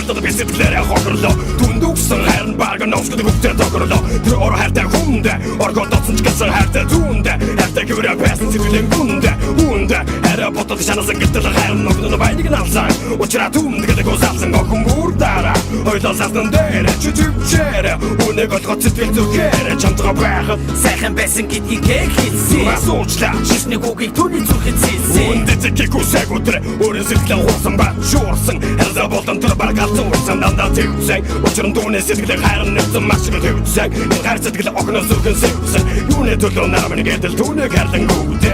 Хардад би сэтгэлээрээ хохирлоо Түндүгсэн хайр нь баг ноосгод бүгдээ тохирлоо Тэр ор хайртай хүндэ Оргодоцсон ч гэсэн хайртай зүүндэ Хайртай гүрээ байсан сэтгэлийн гүндэ Үүндэ хайраа ботод шанасан гэтэл хайр нь ногноо байныг нь алсан Учраа түмдгэлэг усалсан охин бүр дараа Ойлоо сасан дээр чүчвчээрэ Үнэг олгот сэтгэл зүгээрэ Чамтгаа байхад сайхан байсан гэдгийг хэлсэн Асуучлаа Шишний гугийг түүний зүрхэд зэлсэн Үндэцэки күсэг өдрэ Өөрийн сэтгэлэн хуурсан ба шуурсан Хайраа болон тэр баргаал зуурсан Дандаа төвцэн Учир нь дүүний сэтгэлээ хайр нь нэмсэн маш их төвцэн Энэ хайр сэтгэл охноос зүрхэн сэвсэн Юуны төлөө намын гэдэл түүнийг хайрлан гүдэ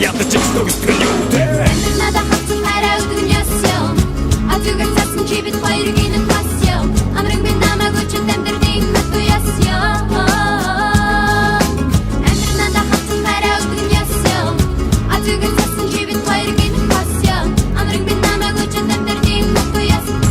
Ядаж икстог сэтгэл юудэ Надад хатсан хайраа өдөг нь ясяв Азугаар цасан чи бид хоёрыг инэн хасяв Амрын би намайг өчөд амьдрын хату ясяв Надад хатсан хайраа өдөг нь ясяв Азугаар цасан чи бид хоёрыг инэн хасяв Амрын би намайг өчөд амьдрын хату ясяв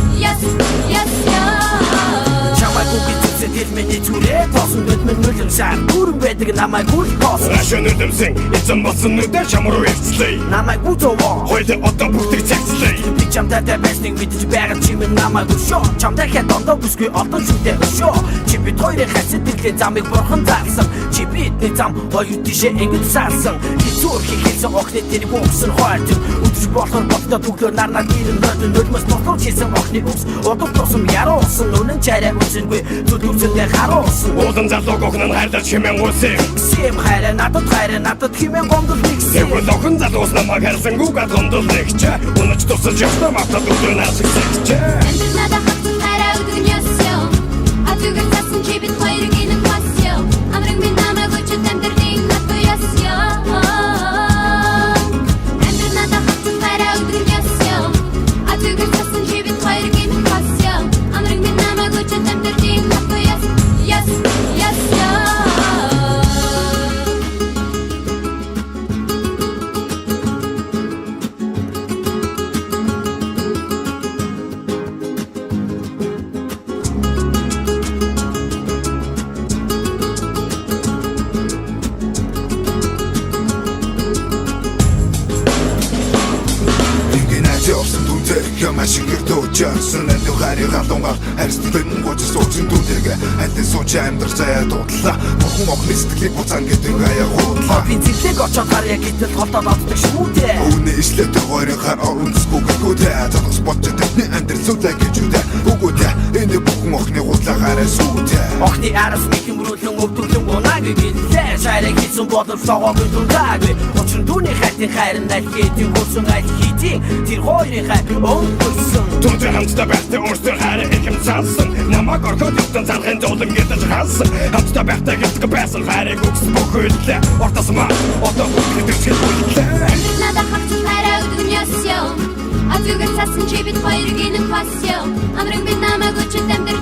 Чамайг үгүй зүсэд хэлмэний зүрээ Тосон дөдмэн нүлэн сайн Гүрэн байдаг намайг үл тосон Ашын нүдэмсэн эзэн болсон нүдэ чамруу эвцлээ Намайг үзовоо Хойло одоо бүгдийг цэгцлээ Би чамтай байсныг мэдэж байгаа чи минь намайг өшөө Чамтай хэд ондоо бүсгүй олон шүдэ өшөө Чи бид хоёрын хасид дэлхий замыг бурхан заалсан Чи бидний зам хоёр тишээ ингэж саалсан Хизүүр хийхэлсэн охны тэр бүксэн хойлтын Өдрөж болохоор болтоо түглөө нарнаа дэрэн нөдөн Нөлмөс нотор хийсэн охны үкс Одов тосом яруулсан Үнэн чарай үсэнгүй зүдүүцэндээ харуулсан Уулан залууг охин нь хайрлаж хэмээн гуйсан Сэм хайраа надад хэмээн гомдол нэгсэн Тэгвэл охин залуус намайг хайрлсан гүгээд гомдол нэгчээ Унаж тусаж явсан автад өдрөө наасагсагчээ Надад хатсан хайраа өдөг нь ясяв Азугаар цасан чи бид хоёрыг инэн хасяв Амрын би намайг өчөд амьдрын хату ясяв Надад хатсан хайраа өдөг нь ясяв Азугаар цасан чи бид хоёрыг инэн хасяв Амрын би намайг өчөд амьдрын хату ясяв Машигэр дөөжсэн энэ харийг алунгаар харьцдаг гоц суучин дүүтэйгээ хатан сууч амьдрах заяа дуудлаа бүхэн охны сэтгэлийг буцаан гэдэг аяа гуудлаа Би зэглэг очоод харьяа гэтэл холдоод оддог шүү дээ Үүний ишлэтэй хоёрын хар орунцгүй гүдээ задас бодчод тэдний амьдрал зүлээ гэж үдэ үгүүдээ энэ бүхэн охны гуудлаа хараа сүүтээ Охны араас мэхэмрүүлэн өвдөглөн гунаг гэлээ Шайраг хийсэн боловч согоогүй дундаг Учир нь түүний хайтын хайр нь аль хийдийн хөрсөн аль хийдийн Тэр хоёрын хайр өнгөрсөн Түнтэй хамтдаа байхтай өөрсдөр хайр ихэм цаасан Намайг орхоод явсан цархын зовлон гэдэж хаасан Хамтдаа байхтай гэдэг байсан хайрыг үгс бүхэллээ Ортос маа одоо бүгд дэвсгэл бүллээ Надад хатсан хайраа өдөг нь ясяв Азугаар цасан чи бид хоёрыг инэн хасяв Амрын би намайг өчөд амьдрын